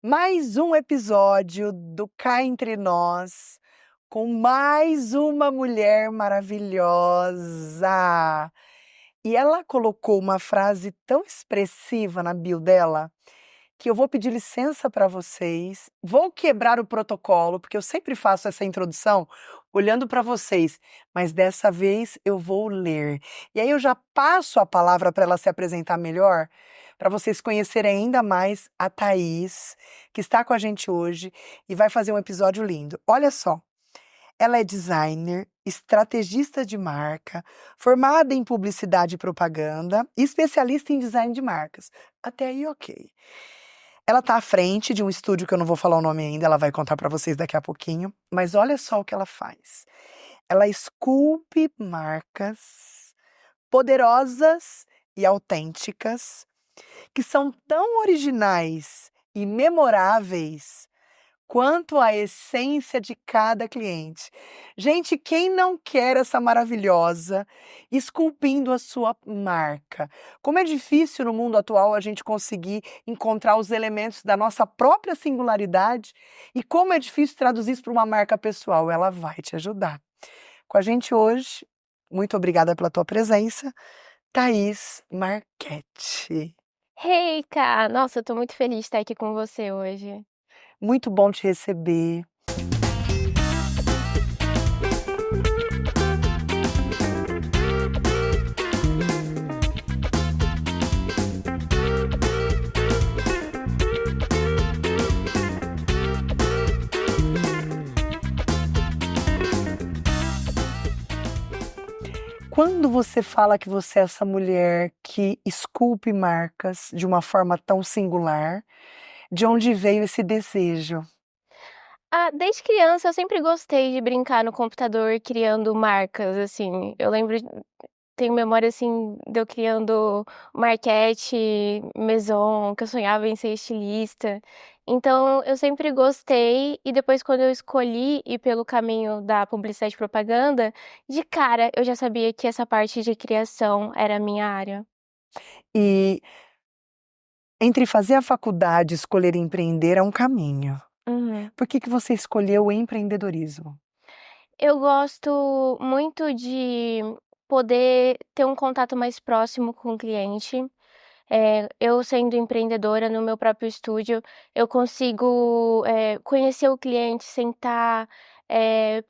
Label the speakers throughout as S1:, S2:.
S1: Mais um episódio do Cá Entre Nós, com mais uma mulher maravilhosa. E ela colocou uma frase tão expressiva na bio dela, que eu vou pedir licença para vocês, vou quebrar o protocolo, porque eu sempre faço essa introdução olhando para vocês, mas dessa vez eu vou ler. E aí eu já passo a palavra para ela se apresentar melhor, para vocês conhecerem ainda mais a Thaís, que está com a gente hoje e vai fazer um episódio lindo. Olha só, ela é designer, estrategista de marca, formada em publicidade e propaganda e especialista em design de marcas. Até aí, ok. Ela está à frente de um estúdio que eu não vou falar o nome ainda, ela vai contar para vocês daqui a pouquinho, mas olha só o que ela faz. Ela esculpe marcas poderosas e autênticas, que são tão originais e memoráveis quanto a essência de cada cliente. Gente, quem não quer essa maravilhosa esculpindo a sua marca? Como é difícil no mundo atual a gente conseguir encontrar os elementos da nossa própria singularidade e como é difícil traduzir isso para uma marca pessoal. Ela vai te ajudar. Com a gente hoje, muito obrigada pela tua presença, Thaís Marchetti.
S2: Hey, Ká! Nossa, eu tô muito feliz de estar aqui com você hoje.
S1: Muito bom te receber. Quando você fala que você é essa mulher que esculpe marcas de uma forma tão singular, de onde veio esse desejo?
S2: Desde criança eu sempre gostei de brincar no computador criando marcas, assim. Eu lembro, tenho memória, assim, de eu criando Marquette, Maison, que eu sonhava em ser estilista. Então, eu sempre gostei e depois quando eu escolhi ir pelo caminho da publicidade e propaganda, de cara eu já sabia que essa parte de criação era a minha área.
S1: E entre fazer a faculdade e escolher empreender é um caminho.
S2: Uhum.
S1: Por que você escolheu o empreendedorismo?
S2: Eu gosto muito de poder ter um contato mais próximo com o cliente. Eu sendo empreendedora no meu próprio estúdio, eu consigo, conhecer o cliente, sentar,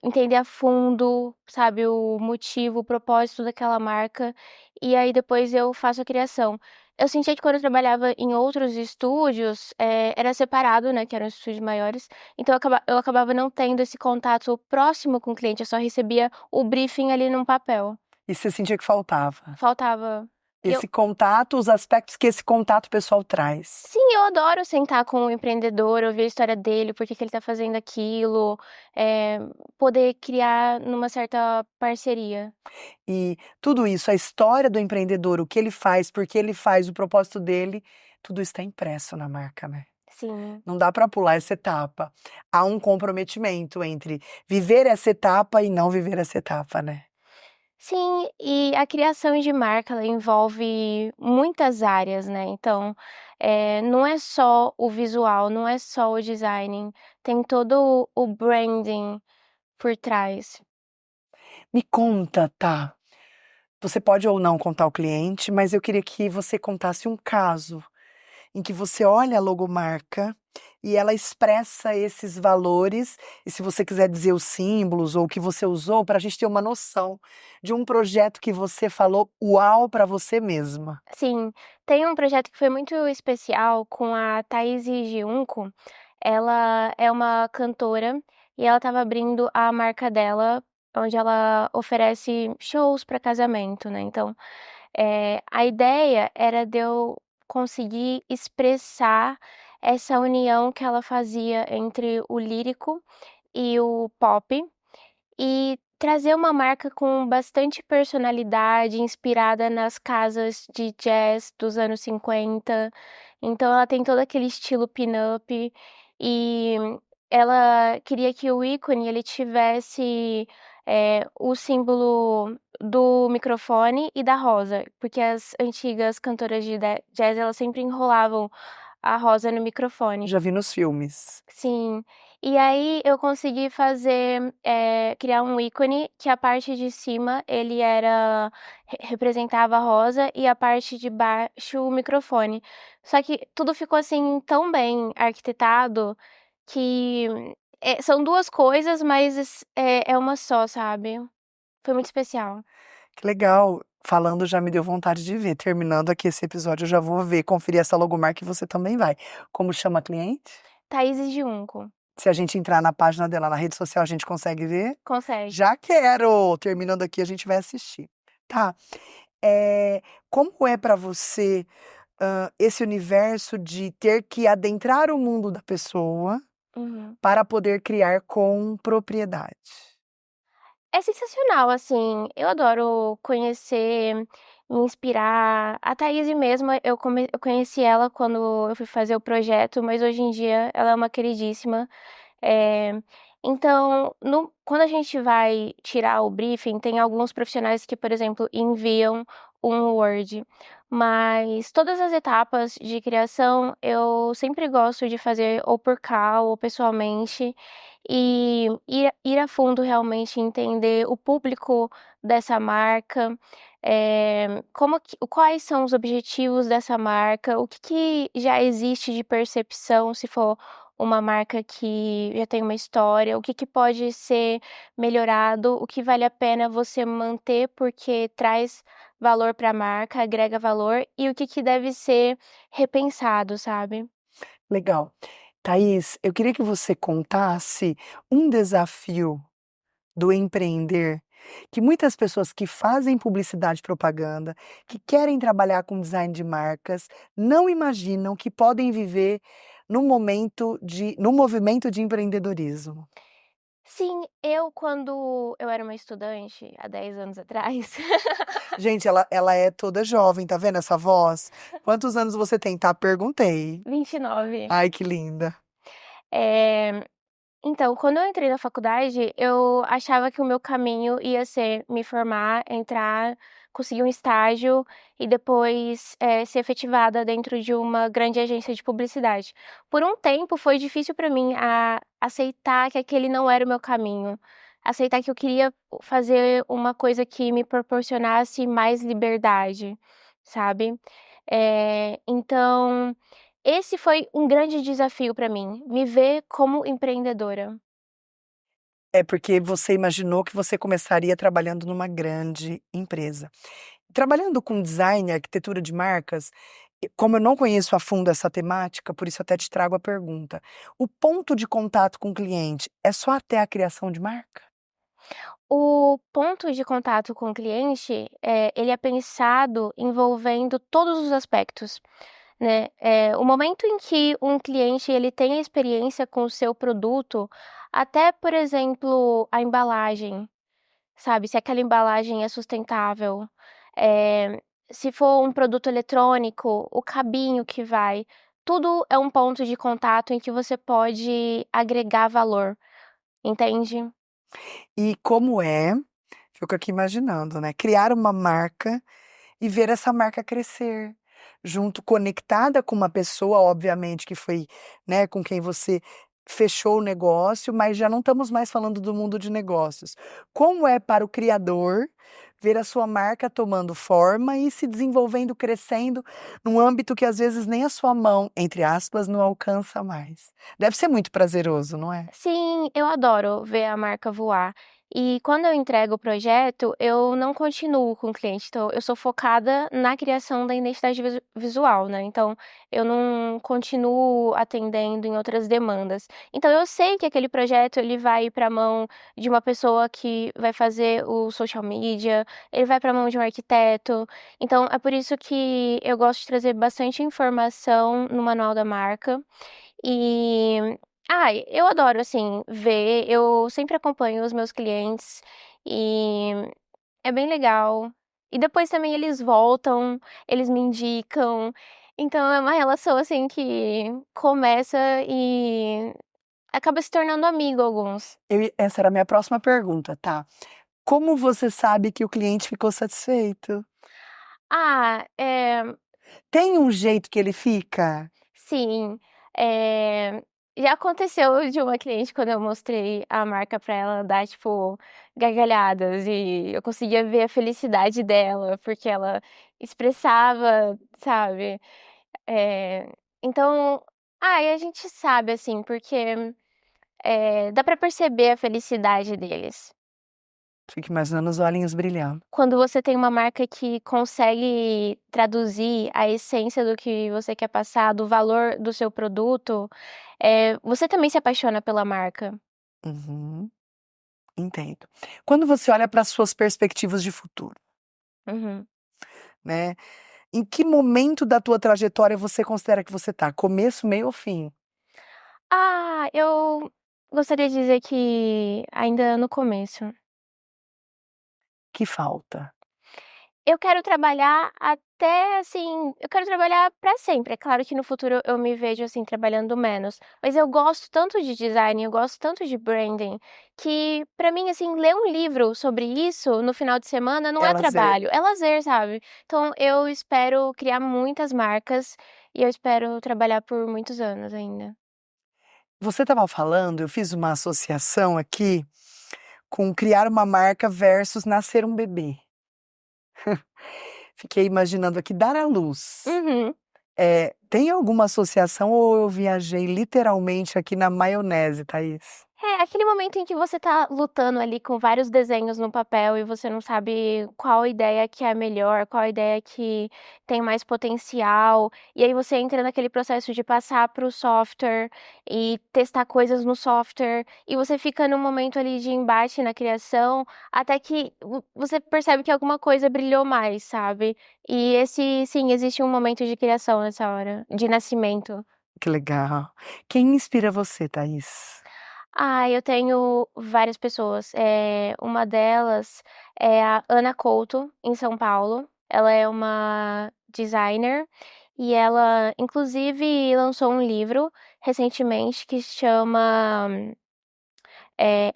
S2: entender a fundo, sabe, o motivo, o propósito daquela marca, e aí depois eu faço a criação. Eu sentia que quando eu trabalhava em outros estúdios, era separado, né, que eram estúdios maiores, então eu acabava não tendo esse contato próximo com o cliente, eu só recebia o briefing ali num papel.
S1: E você sentia que faltava?
S2: Faltava. E eu
S1: Esse contato, os aspectos que esse contato pessoal traz.
S2: Sim, eu adoro sentar com o empreendedor, ouvir a história dele, por que que ele tá fazendo aquilo, eh, poder criar numa certa parceria.
S1: E tudo isso, a história do empreendedor, o que ele faz, por que ele faz, o propósito dele, tudo está impresso na marca, né?
S2: Sim.
S1: Não dá para pular essa etapa. Há um comprometimento entre viver essa etapa e não viver essa etapa, né?
S2: Sim, e a criação de marca, ela envolve muitas áreas, né, então, não é só o visual, não é só o design, tem todo o branding por trás.
S1: Me conta, tá? Você pode ou não contar o cliente, mas eu queria que você contasse um caso em que você olha a logomarca e ela expressa esses valores, e se você quiser dizer os símbolos ou o que você usou, para a gente ter uma noção de um projeto que você falou uau para você mesma.
S2: Sim, tem um projeto que foi muito especial com a Thaís Giunco. Ela é uma cantora e ela estava abrindo a marca dela, onde ela oferece shows para casamento, né. Então, a ideia era de eu conseguir expressar essa união que ela fazia entre o lírico e o pop, e trazer uma marca com bastante personalidade, inspirada nas casas de jazz dos anos 50. Então ela tem todo aquele estilo pin-up e ela queria que o ícone ele tivesse, o símbolo do microfone e da rosa, porque as antigas cantoras de jazz elas sempre enrolavam a rosa no microfone.
S1: Já vi nos filmes.
S2: Sim. E aí eu consegui fazer, criar um ícone que a parte de cima ele era representava a rosa e a parte de baixo o microfone. Só que tudo ficou assim tão bem arquitetado que são duas coisas, mas é uma só, sabe? Foi muito especial.
S1: Que legal. Falando já me deu vontade de ver. Terminando aqui esse episódio, eu já vou ver, conferir essa logomarca e você também vai. Como chama a cliente?
S2: Thaíses de Unco.
S1: Se a gente entrar na página dela na rede social, a gente consegue ver?
S2: Consegue.
S1: Já quero! Terminando aqui, a gente vai assistir. Tá. Como é pra você, esse universo de ter que adentrar o mundo da pessoa
S2: Uhum.
S1: para poder criar com propriedade?
S2: É sensacional, assim, eu adoro conhecer, me inspirar. A Thaís mesmo, eu conheci ela quando eu fui fazer o projeto, mas hoje em dia ela é uma queridíssima. Eh, então, quando a gente vai tirar o briefing, tem alguns profissionais que, por exemplo, enviam um Word, mas todas as etapas de criação eu sempre gosto de fazer ou por cá ou pessoalmente, e ir a fundo realmente entender o público dessa marca, quais são os objetivos dessa marca, o que que já existe de percepção, se for uma marca que já tem uma história, o que que pode ser melhorado, o que vale a pena você manter porque traz valor para a marca, agrega valor, e o que que deve ser repensado, sabe?
S1: Legal. Thaís, eu queria que você contasse um desafio do empreender, que muitas pessoas que fazem publicidade e propaganda, que querem trabalhar com design de marcas, não imaginam que podem viver no movimento de empreendedorismo.
S2: Sim, quando eu era uma estudante, há 10 anos atrás.
S1: Gente, ela é toda jovem, tá vendo essa voz? Quantos anos você tem? Tá, perguntei.
S2: 29.
S1: Ai, que linda.
S2: Eh, então, quando eu entrei na faculdade, eu achava que o meu caminho ia ser me formar, entrar, conseguir um estágio e depois, ser efetivada dentro de uma grande agência de publicidade. Por um tempo foi difícil para mim aceitar que aquele não era o meu caminho, aceitar que eu queria fazer uma coisa que me proporcionasse mais liberdade, sabe. Então esse foi um grande desafio para mim, me ver como empreendedora.
S1: É porque você imaginou que você começaria trabalhando numa grande empresa. Trabalhando com design e arquitetura de marcas, como eu não conheço a fundo essa temática, por isso até te trago a pergunta. O ponto de contato com o cliente é só até a criação de marca?
S2: O ponto de contato com o cliente, ele é pensado envolvendo todos os aspectos, né. O momento em que um cliente ele tem a experiência com o seu produto, até, por exemplo, a embalagem, sabe, se aquela embalagem é sustentável, eh, se for um produto eletrônico, o cabinho que vai, tudo é um ponto de contato em que você pode agregar valor, entende?
S1: E como é, fico aqui imaginando, né, criar uma marca e ver essa marca crescer, junto conectada com uma pessoa, obviamente, que foi, né, com quem você fechou o negócio, mas já não estamos mais falando do mundo de negócios. Como é para o criador ver a sua marca tomando forma e se desenvolvendo, crescendo, num âmbito que às vezes nem a sua mão, entre aspas, não alcança mais? Deve ser muito prazeroso, não é?
S2: Sim, eu adoro ver a marca voar. E quando eu entrego o projeto, eu não continuo com o cliente, então eu sou focada na criação da identidade visual, né, então eu não continuo atendendo em outras demandas. Então eu sei que aquele projeto ele vai para a mão de uma pessoa que vai fazer o social media, ele vai para a mão de um arquiteto, então é por isso que eu gosto de trazer bastante informação no manual da marca. E, eu adoro, assim, ver, eu sempre acompanho os meus clientes e é bem legal. E depois também eles voltam, eles me indicam, então é uma relação, assim, que começa e acaba se tornando amigo alguns.
S1: Essa era a minha próxima pergunta, tá? Como você sabe que o cliente ficou satisfeito?
S2: Ah, eh
S1: Tem um jeito que ele fica?
S2: Sim, eh, já aconteceu de uma cliente quando eu mostrei a marca pra ela dar, tipo, gargalhadas e eu conseguia ver a felicidade dela, porque ela expressava, sabe. Eh, então, e a gente sabe, assim, porque, dá pra perceber a felicidade deles.
S1: Fico imaginando os olhinhos brilhando.
S2: Quando você tem uma marca que consegue traduzir a essência do que você quer passar, do valor do seu produto, você também se apaixona pela marca.
S1: Uhum, entendo. Quando você olha para as suas perspectivas de futuro,
S2: Uhum.
S1: né, em que momento da tua trajetória você considera que você tá? Começo, meio ou fim?
S2: Eu gostaria de dizer que ainda no começo.
S1: Que falta?
S2: Eu quero trabalhar até, assim, eu quero trabalhar pra sempre. É claro que no futuro eu me vejo, assim, trabalhando menos, mas eu gosto tanto de design, eu gosto tanto de branding, que pra mim, assim, ler um livro sobre isso no final de semana não
S1: É
S2: é
S1: lazer.
S2: trabalho, é lazer, sabe. Então eu espero criar muitas marcas e eu espero trabalhar por muitos anos ainda.
S1: Você estava falando, eu fiz uma associação aqui com criar uma marca versus nascer um bebê. Fiquei imaginando aqui dar à luz.
S2: Uhum.
S1: Tem alguma associação ou eu viajei literalmente aqui na maionese, Thaís?
S2: É, aquele momento em que você tá lutando ali com vários desenhos no papel e você não sabe qual ideia que é a melhor, qual ideia que tem mais potencial, e aí você entra naquele processo de passar para o software e testar coisas no software, e você fica num momento ali de embate na criação, até que você percebe que alguma coisa brilhou mais, sabe? E esse, sim, existe um momento de criação nessa hora, de nascimento.
S1: Que legal. Quem inspira você, Thaís?
S2: Eu tenho várias pessoas. Uma delas é a Ana Couto, em São Paulo. Ela é uma designer e ela, inclusive, lançou um livro recentemente que chama,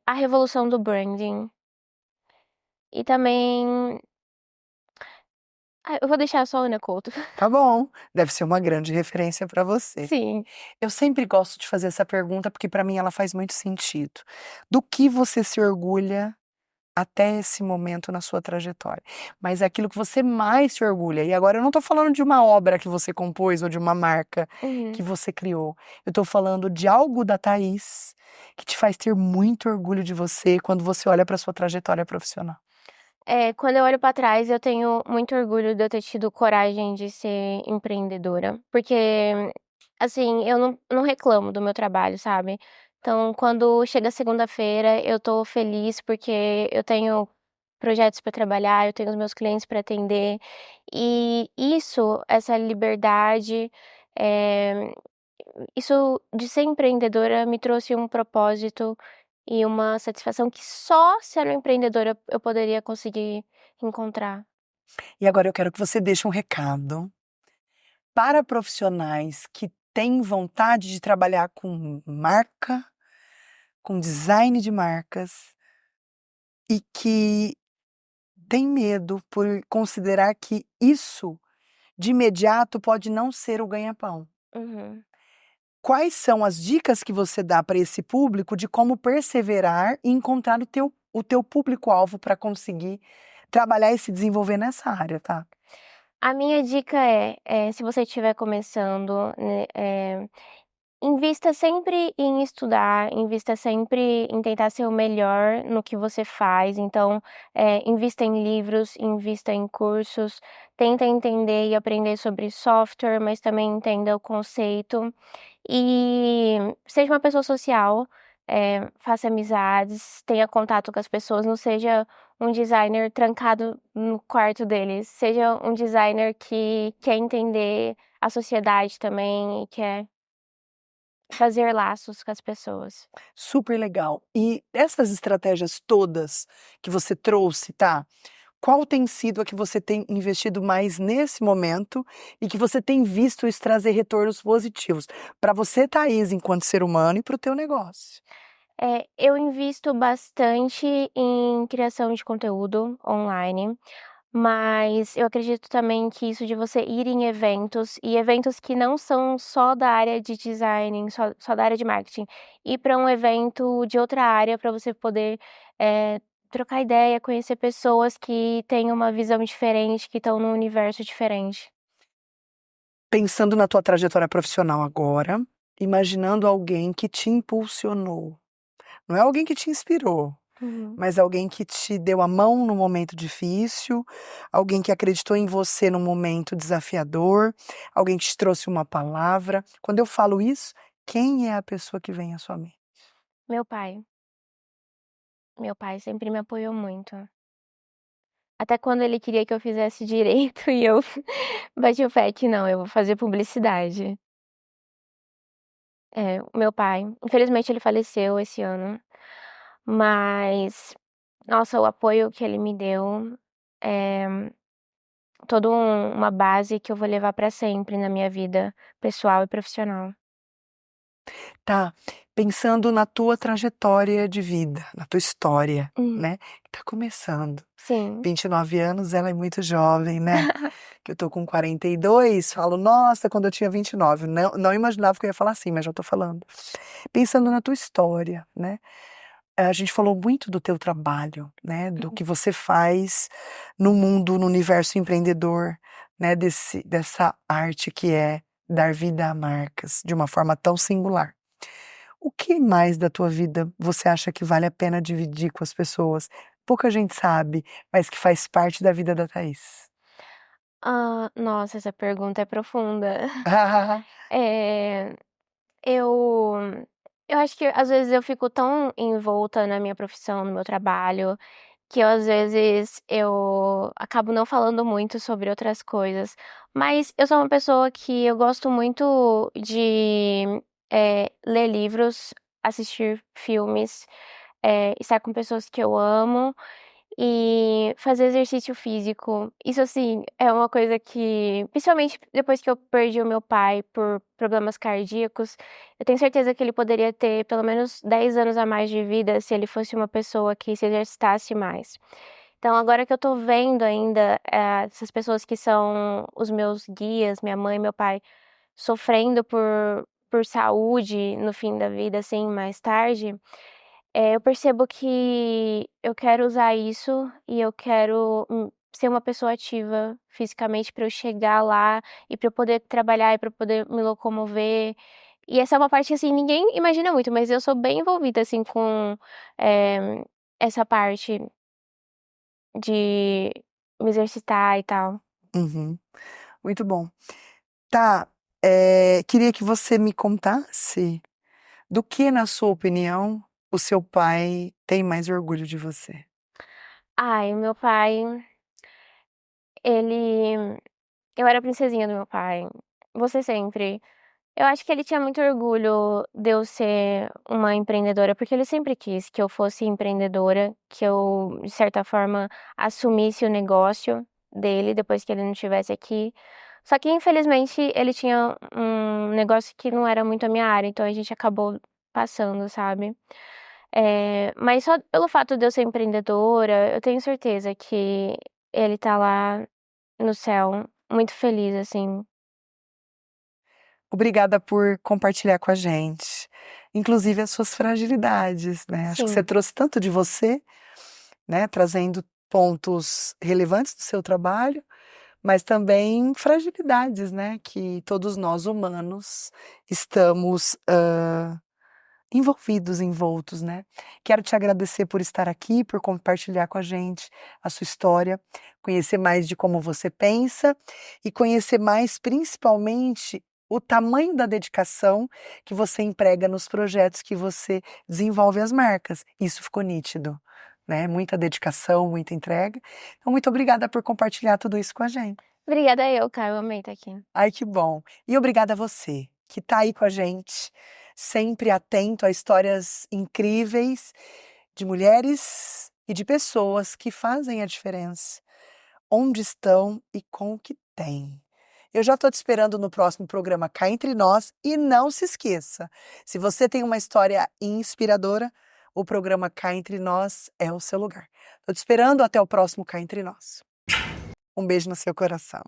S2: A Revolução do Branding. E também eu vou deixar só a Ana Couto.
S1: Tá bom, deve ser uma grande referência para você.
S2: Sim.
S1: Eu sempre gosto de fazer essa pergunta porque para mim ela faz muito sentido. Do que você se orgulha até esse momento na sua trajetória? Mas é aquilo que você mais se orgulha. E agora eu não estou falando de uma obra que você compôs ou de uma marca que
S2: Uhum.
S1: você criou. Eu estou falando de algo da Thaís que te faz ter muito orgulho de você quando você olha para sua trajetória profissional.
S2: Quando eu olho pra trás, eu tenho muito orgulho de eu ter tido coragem de ser empreendedora, porque, assim, eu não reclamo do meu trabalho, sabe. Então, quando chega segunda-feira, eu tô feliz, porque eu tenho projetos pra trabalhar, eu tenho os meus clientes pra atender, e essa liberdade, eh isso de ser empreendedora me trouxe um propósito e uma satisfação que só sendo empreendedora eu poderia conseguir encontrar.
S1: E agora eu quero que você deixe um recado para profissionais que têm vontade de trabalhar com marca, com design de marcas e que têm medo por considerar que isso, de imediato, pode não ser o ganha-pão.
S2: Uhum.
S1: Quais são as dicas que você dá para esse público de como perseverar e encontrar o teu público-alvo para conseguir trabalhar e se desenvolver nessa área, tá?
S2: A minha dica se você estiver começando, né, invista sempre em estudar, invista sempre em tentar ser o melhor no que você faz. Então, invista em livros, invista em cursos, tenta entender e aprender sobre software, mas também entenda o conceito. E seja uma pessoa social, faça amizades, tenha contato com as pessoas, não seja um designer trancado no quarto dele, seja um designer que quer entender a sociedade também e quer fazer laços com as pessoas.
S1: Super legal. E essas estratégias todas que você trouxe, tá? Qual tem sido a que você tem investido mais nesse momento e que você tem visto isso trazer retornos positivos para você, Thaís, enquanto ser humano e para o teu negócio?
S2: Eu invisto bastante em criação de conteúdo online. Mas eu acredito também que isso de você ir em eventos, e eventos que não são só da área de design, só da área de marketing, ir para um evento de outra área para você poder trocar ideia, conhecer pessoas que têm uma visão diferente, que estão num universo diferente.
S1: Pensando na tua trajetória profissional agora, imaginando alguém que te impulsionou. Não é alguém que te inspirou,
S2: Uhum.
S1: mas alguém que te deu a mão num momento difícil, alguém que acreditou em você num momento desafiador, alguém que te trouxe uma palavra. Quando eu falo isso, quem é a pessoa que vem à sua mente?
S2: Meu pai. Meu pai sempre me apoiou muito. Até quando ele queria que eu fizesse direito e eu bati o pé que não, eu vou fazer publicidade. É, o meu pai, infelizmente ele faleceu esse ano, mas nossa, o apoio que ele me deu é uma base que eu vou levar pra sempre na minha vida pessoal e profissional.
S1: Tá, pensando na tua trajetória de vida, na tua história,
S2: Hum,
S1: né, que tá começando.
S2: sim.
S1: 29 anos, ela é muito jovem, né. Que eu tô com 42, falo: "Nossa, quando eu tinha 29", não imaginava que eu ia falar assim, mas já tô falando. Pensando na tua história, né, a gente falou muito do teu trabalho, né, do
S2: Uhum.
S1: que você faz no mundo, no universo empreendedor, né, dessa arte que é dar vida a marcas de uma forma tão singular. O que mais da tua vida você acha que vale a pena dividir com as pessoas? Pouca gente sabe, mas que faz parte da vida da Thaís.
S2: Nossa, essa pergunta é profunda. Eh, eu eu acho que às vezes eu fico tão envolta na minha profissão, no meu trabalho, que eu às vezes eu acabo não falando muito sobre outras coisas. Mas eu sou uma pessoa que eu gosto muito de, ler livros, assistir filmes, estar com pessoas que eu amo e fazer exercício físico. Isso, assim, é uma coisa que principalmente depois que eu perdi o meu pai por problemas cardíacos, eu tenho certeza que ele poderia ter pelo menos 10 anos a mais de vida se ele fosse uma pessoa que se exercitasse mais. Então agora que eu tô vendo ainda, essas pessoas que são os meus guias, minha mãe e meu pai, sofrendo por saúde no fim da vida, assim, mais tarde, eu percebo que eu quero usar isso e eu quero, ser uma pessoa ativa fisicamente para eu chegar lá e para eu poder trabalhar e para eu poder me locomover. E essa é uma parte que, assim, ninguém imagina muito, mas eu sou bem envolvida, assim, com, essa parte de me exercitar e tal.
S1: Uhum, muito bom. Tá, queria que você me contasse do que, na sua opinião, o seu pai tem mais orgulho de você.
S2: Ai, meu pai, ele eu era a princesinha do meu pai, você sempre. Eu acho que ele tinha muito orgulho de eu ser uma empreendedora, porque ele sempre quis que eu fosse empreendedora, que eu, de certa forma, assumisse o negócio dele depois que ele não estivesse aqui. Só que, infelizmente, ele tinha um negócio que não era muito a minha área, então a gente acabou passando, sabe? Mas só pelo fato de eu ser empreendedora, eu tenho certeza que ele tá lá no céu, muito feliz, assim.
S1: Obrigada por compartilhar com a gente, inclusive as suas fragilidades, né. Acho que você
S2: Sim,
S1: trouxe tanto de você, né, trazendo pontos relevantes do seu trabalho, mas também fragilidades, né, que todos nós humanos estamos, envolvidos, envoltos, né. Quero te agradecer por estar aqui, por compartilhar com a gente a sua história, conhecer mais de como você pensa e conhecer mais, principalmente, o tamanho da dedicação que você emprega nos projetos que você desenvolve as marcas. Isso ficou nítido, né, muita dedicação, muita entrega. Então muito obrigada por compartilhar tudo isso com a gente.
S2: obrigada eu, Caio, eu amei estar aqui.
S1: Ai, que bom. E obrigada a você, que está aí com a gente, sempre atento a histórias incríveis de mulheres e de pessoas que fazem a diferença, onde estão e com o que têm. Eu já estou te esperando no próximo programa Cá Entre Nós e não se esqueça, se você tem uma história inspiradora, o programa Cá Entre Nós é o seu lugar. Estou te esperando, até o próximo Cá Entre Nós. Um beijo no seu coração.